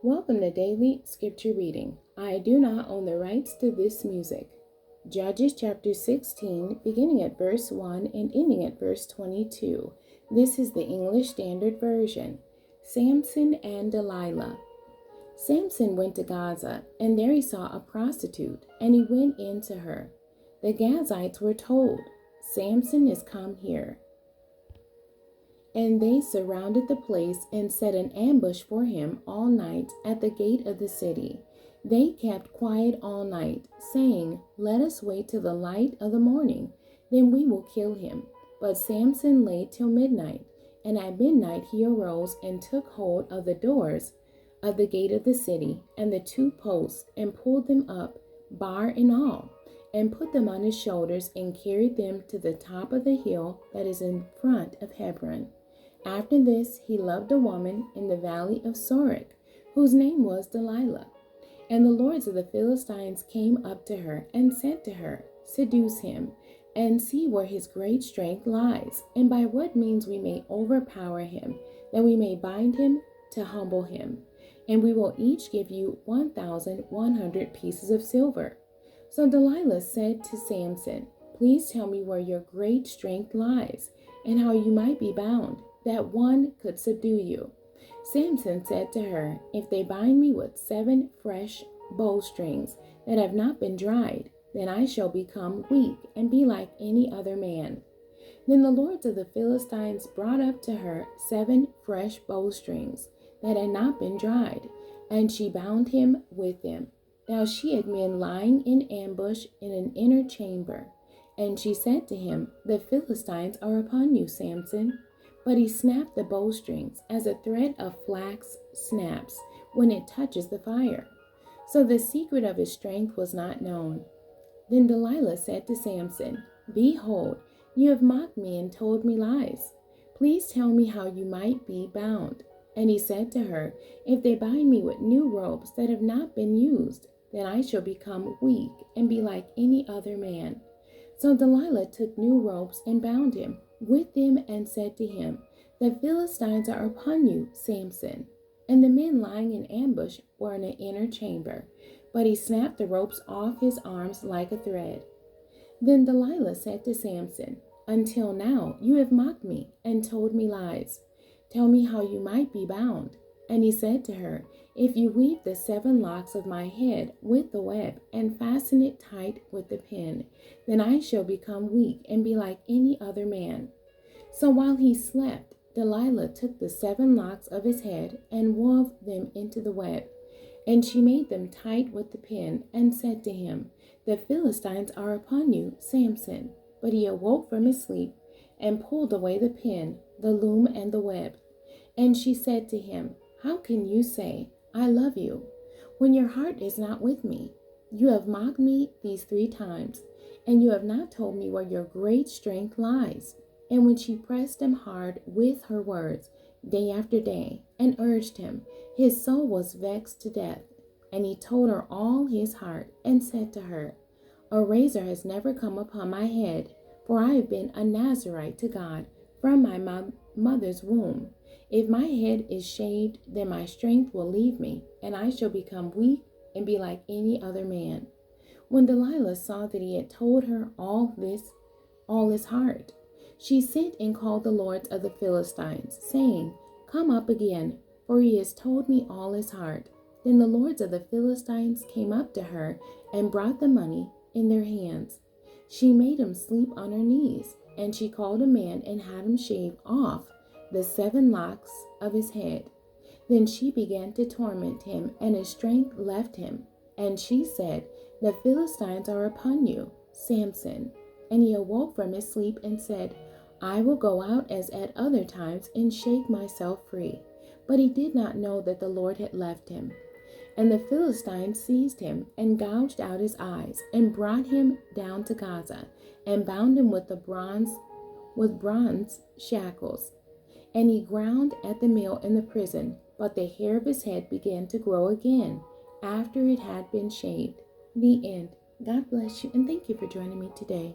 Welcome to Daily Scripture Reading. I do not own the rights to this music. Judges chapter 16, beginning at verse 1 and ending at verse 22. This is the English Standard Version. Samson and Delilah. Samson went to Gaza, and there he saw a prostitute, and he went in to her. The Gazites were told, "Samson is come here." And they surrounded the place and set an ambush for him all night at the gate of the city. They kept quiet all night, saying, "Let us wait till the light of the morning, then we will kill him." But Samson lay till midnight, and at midnight he arose and took hold of the doors of the gate of the city and the two posts, and pulled them up, bar and all, and put them on his shoulders, and carried them to the top of the hill that is in front of Hebron. After this, he loved a woman in the valley of Sorek, whose name was Delilah. And the lords of the Philistines came up to her and said to her, "Seduce him, and see where his great strength lies, and by what means we may overpower him, that we may bind him to humble him. And we will each give you 1,100 pieces of silver." So Delilah said to Samson, "Please tell me where your great strength lies, and how you might be bound, that one could subdue you." Samson said to her, "If they bind me with 7 fresh bowstrings that have not been dried, then I shall become weak and be like any other man." Then the lords of the Philistines brought up to her 7 fresh bowstrings that had not been dried, and she bound him with them. Now she had men lying in ambush in an inner chamber. And she said to him, "The Philistines are upon you, Samson." But he snapped the bowstrings as a thread of flax snaps when it touches the fire. So the secret of his strength was not known. Then Delilah said to Samson, "Behold, you have mocked me and told me lies. Please tell me how you might be bound." And he said to her, "If they bind me with new ropes that have not been used, then I shall become weak and be like any other man." So Delilah took new ropes and bound him with them and said to him, "The Philistines are upon you, Samson." And the men lying in ambush were in an inner chamber, but he snapped the ropes off his arms like a thread. Then Delilah said to Samson, "Until now you have mocked me and told me lies. Tell me how you might be bound." And he said to her, "If you weave the 7 locks of my head with the web and fasten it tight with the pin, then I shall become weak and be like any other man." So while he slept, Delilah took the 7 locks of his head and wove them into the web. And she made them tight with the pin and said to him, "The Philistines are upon you, Samson." But he awoke from his sleep and pulled away the pin, the loom, and the web. And she said to him, "How can you say, 'I love you,' when your heart is not with me? You have mocked me these 3 times, and you have not told me where your great strength lies." And when she pressed him hard with her words, day after day, and urged him, his soul was vexed to death. And he told her all his heart, and said to her, "A razor has never come upon my head, for I have been a Nazarite to God from my mother's womb. If my head is shaved, then my strength will leave me, and I shall become weak and be like any other man." When Delilah saw that he had told her all his heart, she sent and called the lords of the Philistines, saying, "Come up again, for he has told me all his heart." Then the lords of the Philistines came up to her and brought the money in their hands. She made him sleep on her knees, and she called a man and had him shave off the 7 locks of his head. Then she began to torment him, and his strength left him. And she said, "The Philistines are upon you, Samson." And he awoke from his sleep and said, "I will go out as at other times and shake myself free." But he did not know that the Lord had left him. And the Philistines seized him and gouged out his eyes and brought him down to Gaza and bound him with bronze shackles. And he ground at the mill in the prison, but the hair of his head began to grow again after it had been shaved. The end. God bless you, and thank you for joining me today.